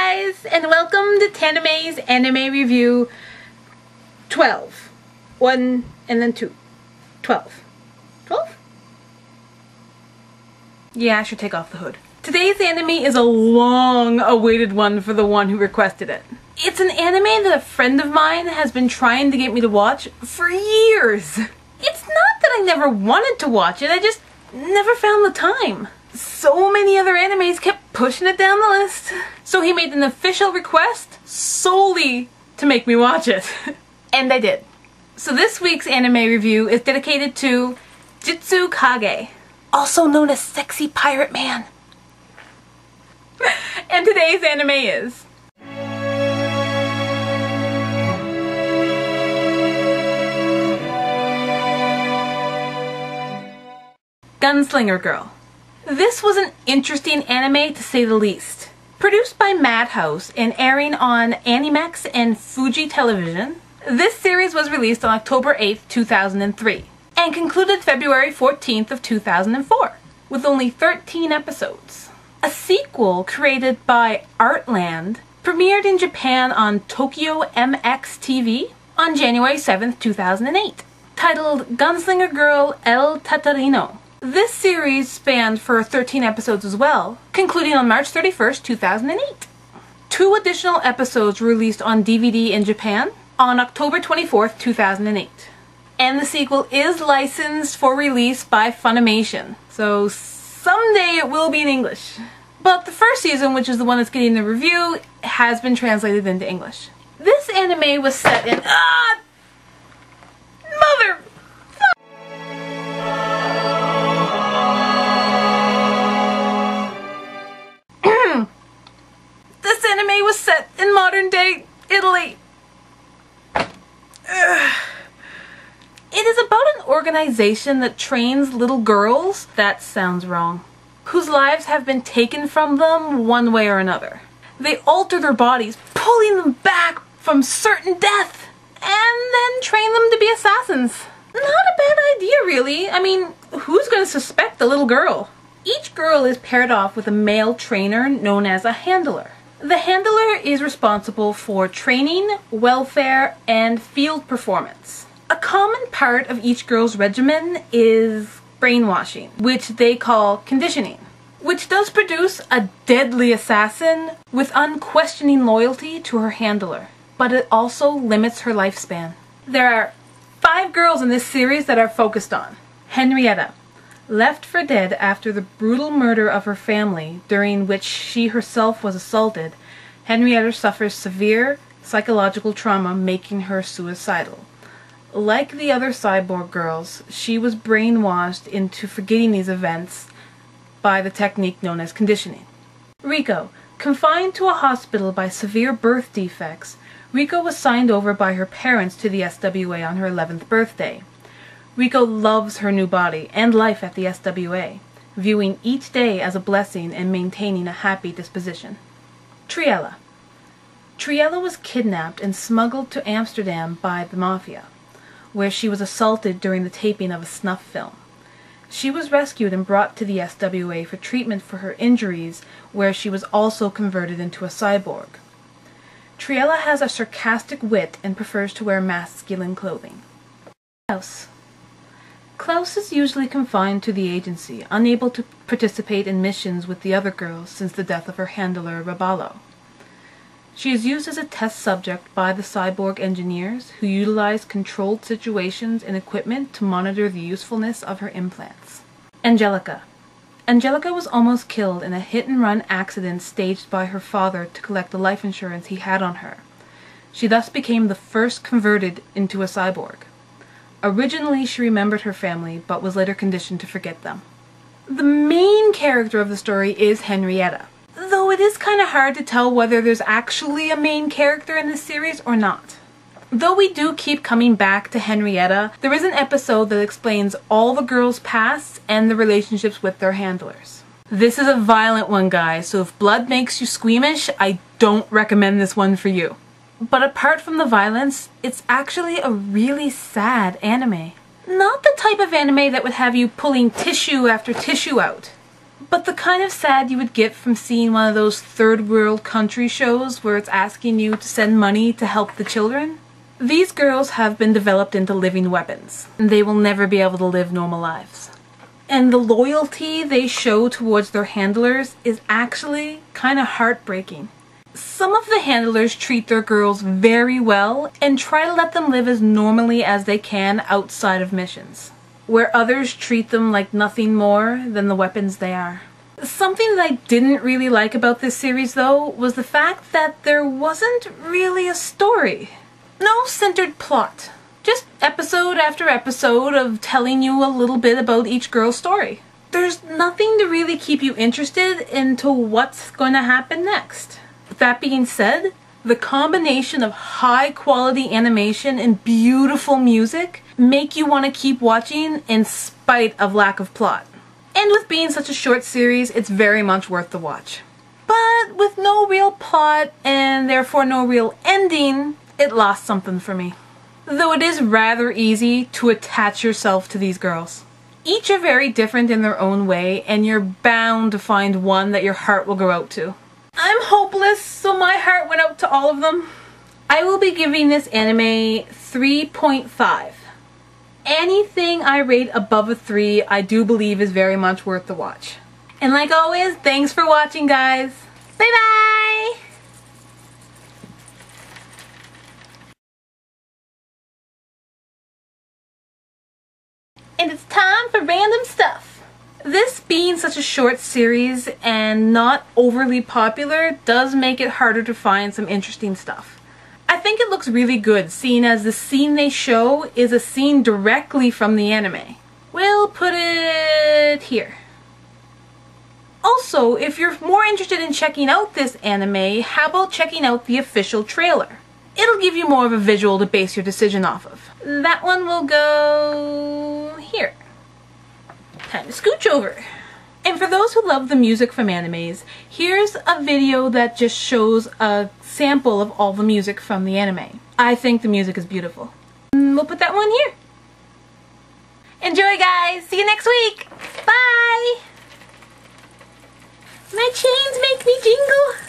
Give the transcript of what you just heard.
guys, and welcome to Tanime's Anime Review 12. 1 and then 2. 12. 12? Yeah, I should take off the hood. Today's anime is a long-awaited one for the one who requested it. It's an anime that a friend of mine has been trying to get me to watch for years. It's not that I never wanted to watch it, I just never found the time. So many other animes kept pushing it down the list. So he made an official request solely to make me watch it. And I did. So this week's anime review is dedicated to Jitsu Kage, also known as Sexy Pirate Man. And today's anime is Gunslinger Girl. This was an interesting anime to say the least. Produced by Madhouse and airing on Animax and Fuji Television, this series was released on October 8th, 2003 and concluded February 14th of 2004 with only 13 episodes. A sequel created by Artland premiered in Japan on Tokyo MX TV on January 7th, 2008, titled Gunslinger Girl El Tatarino. This series spanned for 13 episodes as well, concluding on March 31st, 2008. 2 additional episodes were released on DVD in Japan on October 24th, 2008. And the sequel is licensed for release by Funimation, so someday it will be in English. But the first season, which is the one that's getting the review, has been translated into English. This anime was set in... Mother... This anime was set in modern day Italy. It is about an organization that trains little girls, that sounds wrong, whose lives have been taken from them one way or another. They alter their bodies, pulling them back from certain death, and then train them to be assassins. Not a bad idea, really. I mean, who's going to suspect the little girl? Each girl is paired off with a male trainer known as a handler. The handler is responsible for training, welfare, and field performance. A common part of each girl's regimen is brainwashing, which they call conditioning, which does produce a deadly assassin with unquestioning loyalty to her handler, but it also limits her lifespan. There are 5 girls in this series that are focused on. Henrietta, left for dead after the brutal murder of her family, during which she herself was assaulted, Henrietta suffers severe psychological trauma, making her suicidal. Like the other cyborg girls, she was brainwashed into forgetting these events by the technique known as conditioning. Riko, confined to a hospital by severe birth defects, Riko was signed over by her parents to the SWA on her 11th birthday. Riko loves her new body and life at the SWA, viewing each day as a blessing and maintaining a happy disposition. Triella. Triella was kidnapped and smuggled to Amsterdam by the Mafia, where she was assaulted during the taping of a snuff film. She was rescued and brought to the SWA for treatment for her injuries, where she was also converted into a cyborg. Triella has a sarcastic wit and prefers to wear masculine clothing. Klaus. Klaus is usually confined to the agency, unable to participate in missions with the other girls since the death of her handler, Raballo. She is used as a test subject by the cyborg engineers, who utilize controlled situations and equipment to monitor the usefulness of her implants. Angelica. Angelica was almost killed in a hit-and-run accident staged by her father to collect the life insurance he had on her. She thus became the first converted into a cyborg. Originally, she remembered her family, but was later conditioned to forget them. The main character of the story is Henrietta, though it is kind of hard to tell whether there's actually a main character in this series or not. Though we do keep coming back to Henrietta, there is an episode that explains all the girls' pasts and the relationships with their handlers. This is a violent one, guys, so if blood makes you squeamish, I don't recommend this one for you. But apart from the violence, it's actually a really sad anime. Not the type of anime that would have you pulling tissue after tissue out, but the kind of sad you would get from seeing one of those third world country shows where it's asking you to send money to help the children. These girls have been developed into living weapons. They will never be able to live normal lives. And the loyalty they show towards their handlers is actually kind of heartbreaking. Some of the handlers treat their girls very well and try to let them live as normally as they can outside of missions, where others treat them like nothing more than the weapons they are. Something that I didn't really like about this series, though, was the fact that there wasn't really a story. No centered plot. Just episode after episode of telling you a little bit about each girl's story. There's nothing to really keep you interested into what's going to happen next. That being said, the combination of high quality animation and beautiful music make you want to keep watching in spite of lack of plot. And with being such a short series, it's very much worth the watch. But with no real plot and therefore no real ending, it lost something for me. Though it is rather easy to attach yourself to these girls. Each are very different in their own way, and you're bound to find one that your heart will go out to. I'm hopeless, so my heart went out to all of them. I will be giving this anime 3.5. Anything I rate above a 3, I do believe is very much worth the watch. And like always, thanks for watching, guys. Bye bye! And it's time for random stuff. This being such a short series and not overly popular does make it harder to find some interesting stuff. I think it looks really good, seeing as the scene they show is a scene directly from the anime. We'll put it here. Also, if you're more interested in checking out this anime, how about checking out the official trailer? It'll give you more of a visual to base your decision off of. That one will go here. Time to scooch over. And for those who love the music from animes, here's a video that just shows a sample of all the music from the anime. I think the music is beautiful. We'll put that one here. Enjoy, guys! See you next week! Bye! My chains make me jingle!